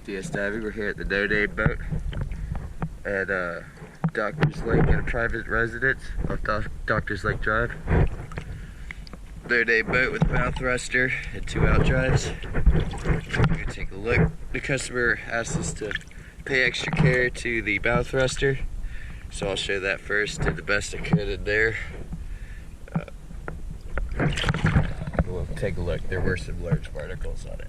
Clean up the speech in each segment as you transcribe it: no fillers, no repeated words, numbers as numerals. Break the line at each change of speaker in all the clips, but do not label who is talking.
DS Diving. We're here at the No Name boat at Doctor's Lake at a private residence off Doctor's Lake Drive. No Name boat with a bow thruster and 2 out drives. We're going to take a look. The customer asked us to pay extra care to the bow thruster, so I'll show that first. Did the best I could in there. We'll take a look. There were some large particles on it.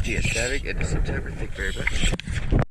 DS Diving into September. Thank you very much.